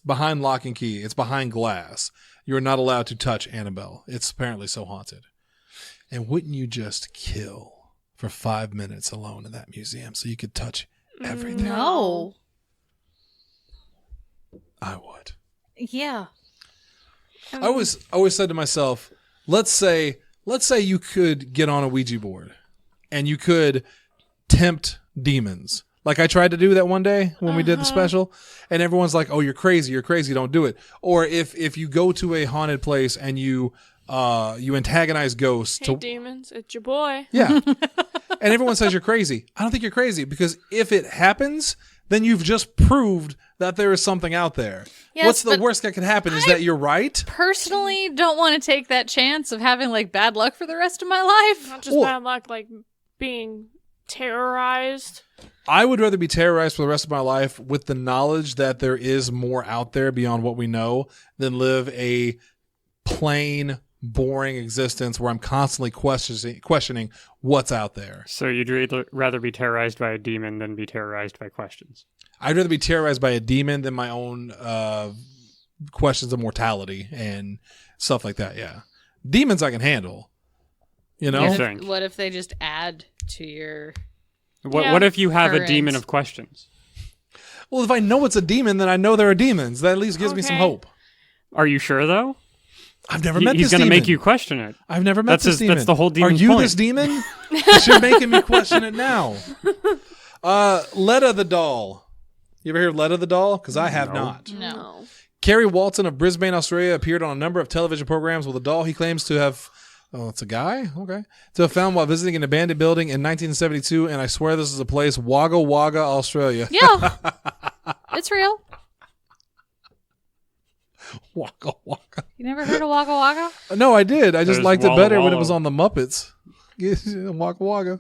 behind lock and key. It's behind glass. You're not allowed to touch Annabelle. It's apparently so haunted. And wouldn't you just kill for 5 minutes alone in that museum so you could touch everything? No. I would. Yeah. I always said to myself, let's say you could get on a Ouija board and you could tempt demons. Like I tried to do that one day when we did the special, and everyone's like, "Oh, you're crazy! You're crazy! Don't do it." Or if you go to a haunted place and you antagonize ghosts Hey, demons, it's your boy. yeah, and everyone says you're crazy. I don't think you're crazy because if it happens, then you've just proved that there is something out there. Yes, What's the but worst that could happen? Is that you're right? Personally, don't want to take that chance of having like bad luck for the rest of my life. Not just bad luck, like being terrorized. I would rather be terrorized for the rest of my life with the knowledge that there is more out there beyond what we know than live a plain, boring existence where I'm constantly questioning what's out there. So you'd rather be terrorized by a demon than be terrorized by questions? I'd rather be terrorized by a demon than my own questions of mortality and stuff like that, yeah. Demons I can handle. You know? What if they just add to your... What if you have current. a demon of questions? Well, if I know it's a demon, then I know there are demons. That at least gives me some hope. Are you sure, though? I've never met this He's going demon. to make you question it. I've never met this demon. That's the whole demon's Are you point. this demon? You're making me question it now. Letta the doll. You ever hear of Letta the doll? Because I have not. No. Kerry Walton of Brisbane, Australia, appeared on a number of television programs with a doll he claims to have... Oh, it's a guy? Okay. To have found while visiting an abandoned building in 1972, and I swear this is a place, Wagga Wagga, Australia. Yeah. It's real. Wagga Wagga. You never heard of Wagga Wagga? No, I did. I just There's liked it Walla better when it Walla. was on the Muppets. Wagga Wagga.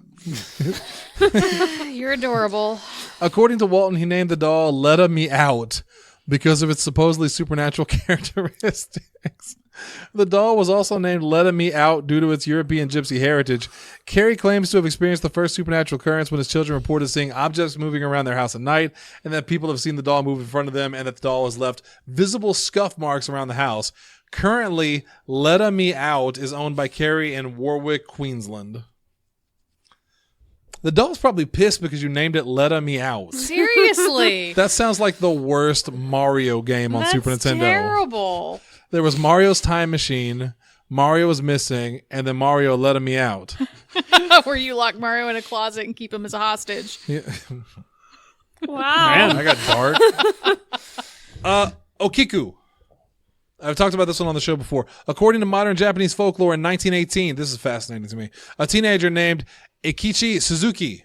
You're adorable. According to Walton, he named the doll Letta Me Out because of its supposedly supernatural characteristics. The doll was also named Letta Me Out due to its European gypsy heritage. Carrie claims to have experienced the first supernatural occurrence when his children reported seeing objects moving around their house at night, and that people have seen the doll move in front of them, and that the doll has left visible scuff marks around the house. Currently, Letta Me Out is owned by Carrie in Warwick, Queensland. The doll's probably pissed because you named it Letta Me Out. Seriously. That sounds like the worst Mario game on Super Nintendo. Terrible. There was Mario's Time Machine, Mario was missing, and then Mario Let Me Out. Where you lock Mario in a closet and keep him as a hostage. Yeah. Wow. Man. I got dark. Okiku. I've talked about this one on the show before. According to modern Japanese folklore in 1918, this is fascinating to me, a teenager named Eikichi Suzuki,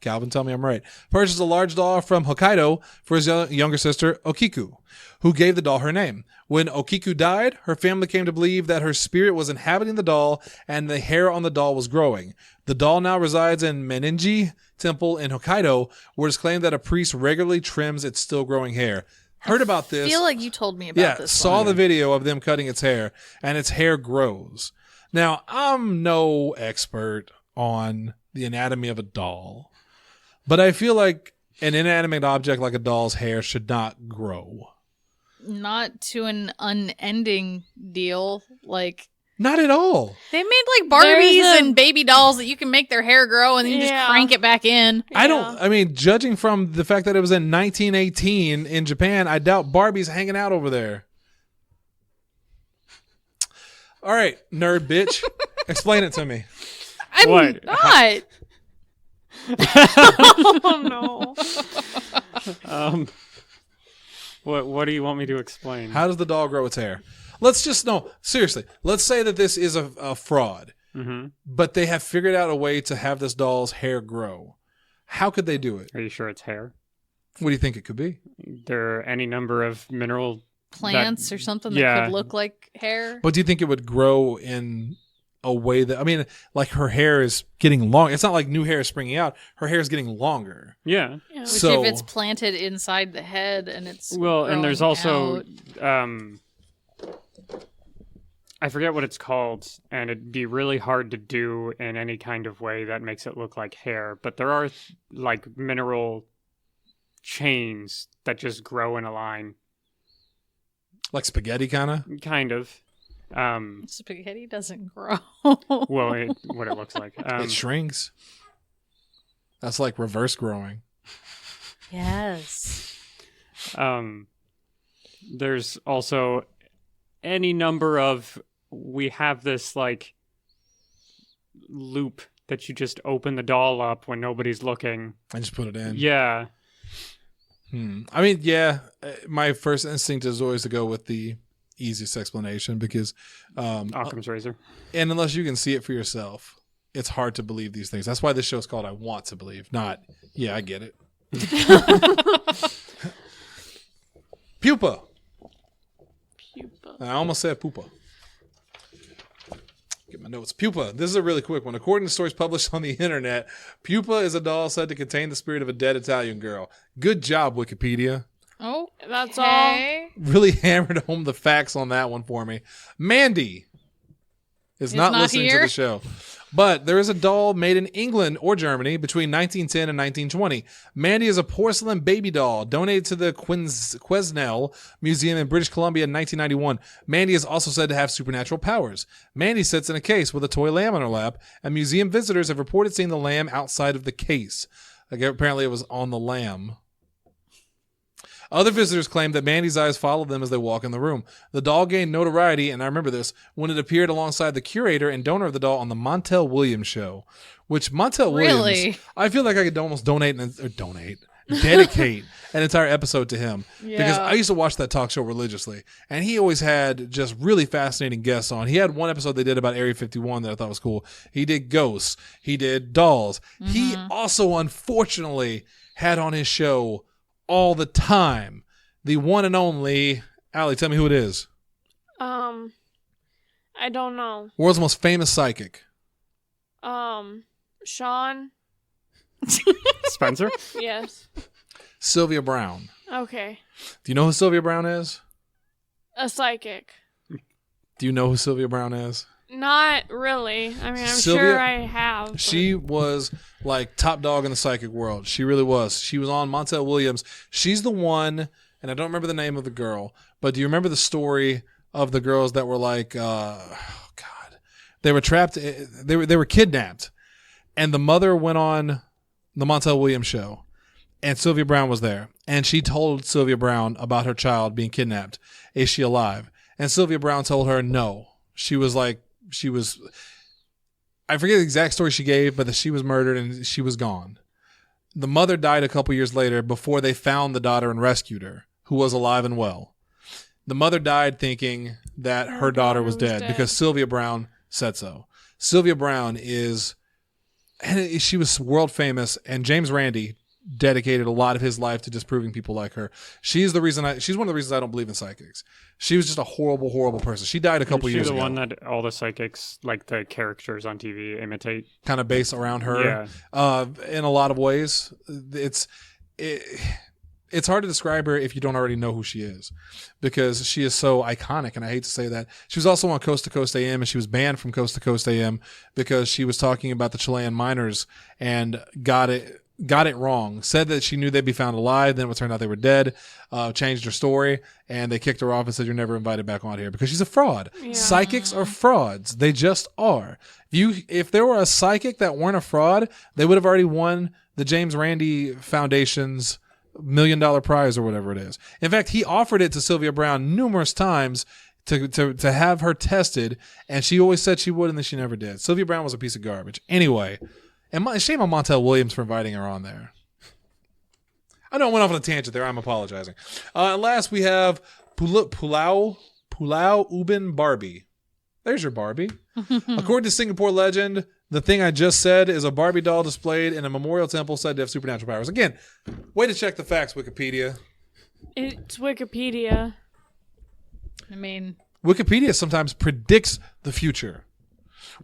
Calvin, tell me I'm right, purchased a large doll from Hokkaido for his younger sister, Okiku, who gave the doll her name. When Okiku died, her family came to believe that her spirit was inhabiting the doll and the hair on the doll was growing. The doll now resides in Meninji Temple in Hokkaido, where it's claimed that a priest regularly trims its still growing hair. Heard about this. I feel like you told me about this saw one. the video of them cutting its hair, and its hair grows. Now, I'm no expert on the anatomy of a doll, but I feel like an inanimate object like a doll's hair should not grow. Not to an unending deal. Like, Not at all. they made like Barbies There's a- and baby dolls that you can make their hair grow and then you just Yeah. crank it back in. I mean, judging from the fact that it was in 1918 in Japan, I doubt Barbie's hanging out over there. All right, nerd bitch. Explain it to me. I'm What? not. Oh no. What do you want me to explain? How does the doll grow its hair? Let's just, no, seriously. Let's say that this is a fraud, but they have figured out a way to have this doll's hair grow. How could they do it? Are you sure it's hair? What do you think it could be? There are any number of mineral Plants or something yeah. that could look like hair. But do you think it would grow in a way that, I mean, like her hair is getting long. It's not like new hair is springing out. Her hair is getting longer. Yeah. Yeah. Which So- if it's planted inside the head and it's Well, and there's growing also out. I forget what it's called, and it'd be really hard to do in any kind of way that makes it look like hair. But there are like mineral chains that just grow in a line, Like spaghetti, kind of. kind of. Spaghetti doesn't grow. Well, what it looks like. It shrinks. That's like reverse growing. Yes. There's also any number of, we have this like loop that you just open the doll up when nobody's looking. I just put it in. Yeah. I mean, yeah, my first instinct is always to go with the easiest explanation because Occam's razor. And unless you can see it for yourself, it's hard to believe these things. That's why this show's called I Want to Believe, not, yeah, I get it. Pupa. I almost said poopa. Get my notes. Pupa. This is a really quick one. According to stories published on the internet, Pupa is a doll said to contain the spirit of a dead Italian girl. Good job, Wikipedia. Oh, that's all. Really hammered home the facts on that one for me. Mandy is not listening to the show. But there is a doll made in England or Germany between 1910 and 1920. Mandy is a porcelain baby doll donated to the Quesnel Museum in British Columbia in 1991. Mandy is also said to have supernatural powers. Mandy sits in a case with a toy lamb on her lap, and museum visitors have reported seeing the lamb outside of the case. Apparently it was on the lamb. Other visitors claim that Mandy's eyes follow them as they walk in the room. The doll gained notoriety, and I remember this, when it appeared alongside the curator and donor of the doll on the Montel Williams show. Which Montel Williams, I feel like I could almost dedicate an entire episode to him. Yeah. Because I used to watch that talk show religiously, and he always had just really fascinating guests on. He had one episode they did about Area 51 that I thought was cool. He did ghosts. He did dolls. Mm-hmm. He also, unfortunately, had on his show all the time the one and only, Allie, tell me who it is. I don't know. World's most famous psychic. Sean. Spencer? Yes. Sylvia Brown. Okay. Do you know who Sylvia Brown is? A psychic. Do you know who Sylvia Brown is? Not really. I mean, I'm sure I have. But... She was like top dog in the psychic world. She really was. She was on Montel Williams. She's the one, and I don't remember the name of the girl, but do you remember the story of the girls that were like, they were trapped, they were kidnapped, and the mother went on the Montel Williams show, and Sylvia Brown was there, and she told Sylvia Brown about her child being kidnapped. Is she alive? And Sylvia Brown told her no. She was, I forget the exact story she gave, but that she was murdered and she was gone. The mother died a couple years later before they found the daughter and rescued her, who was alive and well. The mother died thinking that her daughter was dead because Sylvia Brown said so. Sylvia Brown she was world famous, and James Randi dedicated a lot of his life to disproving people like her. She's one of the reasons I don't believe in psychics. She was just a horrible, horrible person. She died a couple years ago. She's the one that all the psychics, like the characters on TV, imitate. Kind of based around her. Yeah. In a lot of ways. It's hard to describe her if you don't already know who she is, because she is so iconic, and I hate to say that. She was also on Coast to Coast AM, and she was banned from Coast to Coast AM because she was talking about the Chilean miners and got it wrong. Said that she knew they'd be found alive, then it turned out they were dead. Changed her story, and they kicked her off and said, "You're never invited back on here," because she's a fraud. Yeah. Psychics are frauds. They just are. If there were a psychic that weren't a fraud, they would have already won the James Randi Foundation's $1 million prize or whatever it is. In fact, he offered it to Sylvia Brown numerous times to have her tested, and she always said she would, and then she never did. Sylvia Brown was a piece of garbage. Anyway, and shame on Montel Williams for inviting her on there. I know I went off on a tangent there. I'm apologizing. Last, we have Pulau Ubin Barbie. There's your Barbie. According to Singapore legend, the thing I just said is a Barbie doll displayed in a memorial temple said to have supernatural powers. Again, way to check the facts, Wikipedia. It's Wikipedia. I mean, Wikipedia sometimes predicts the future.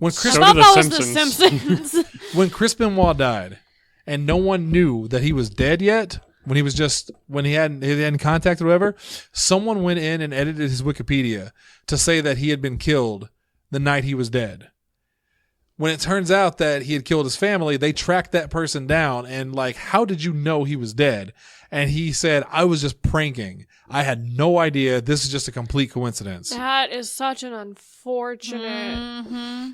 I thought that was The Simpsons. When Chris Benoit died, and no one knew that he was dead yet, when he hadn't contacted or whatever, someone went in and edited his Wikipedia to say that he had been killed the night he was dead. When it turns out that he had killed his family, they tracked that person down and how did you know he was dead? And he said, I was just pranking. I had no idea. This is just a complete coincidence. That is such an unfortunate... Mm-hmm.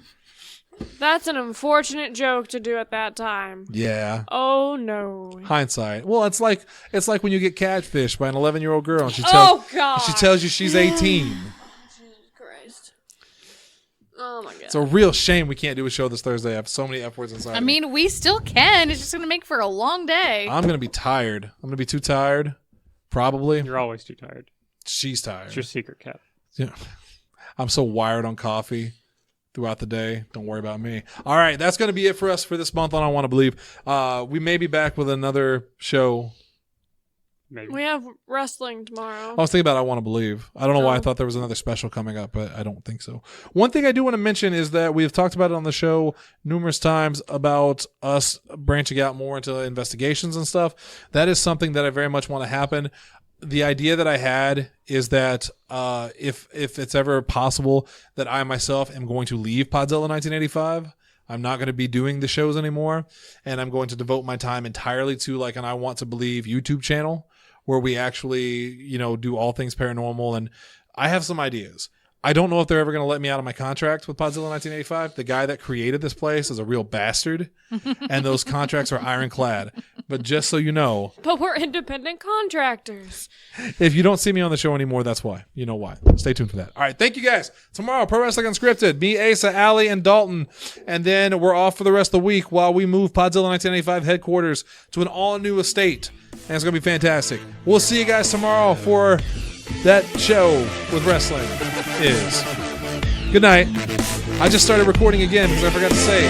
That's an unfortunate joke to do at that time. Yeah. Oh, no. Hindsight. Well, it's like when you get catfished by an 11-year-old girl and she tells you she's 18. Jesus Christ. Oh my god. It's a real shame we can't do a show this Thursday. I have so many F words inside. I mean, we still can. It's just going to make for a long day. I'm going to be tired. I'm going to be too tired. Probably. You're always too tired. She's tired. It's your secret, Cap. Yeah. I'm so wired on coffee throughout the day. Don't worry about me. All right. That's going to be it for us for this month on I Want to Believe. We may be back with another show. Maybe. We have wrestling tomorrow. I was thinking about I Want to Believe. I don't know why I Oh. thought there was another special coming up, but I don't think so. One thing I do want to mention is that we've talked about it on the show numerous times about us branching out more into investigations and stuff. That is something that I very much want to happen. The idea that I had is that if it's ever possible that I myself am going to leave Podzilla 1985, I'm not going to be doing the shows anymore, and I'm going to devote my time entirely to like an I Want to Believe YouTube channel where we actually, do all things paranormal. And I have some ideas. I don't know if they're ever going to let me out of my contract with Podzilla 1985. The guy that created this place is a real bastard, and those contracts are ironclad. But just so you know, But we're independent contractors. if you don't see me on the show anymore, that's why. You know why. Stay tuned for that. All right, thank you guys. Tomorrow, Pro Wrestling Unscripted. Me, Asa, Allie, and Dalton. And then we're off for the rest of the week while we move Podzilla 1985 headquarters to an all-new estate. And it's going to be fantastic. We'll see you guys tomorrow for that show with wrestling is. Good night. I just started recording again because I forgot to say,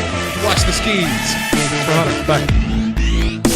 watch the skis. For Hunter. Bye.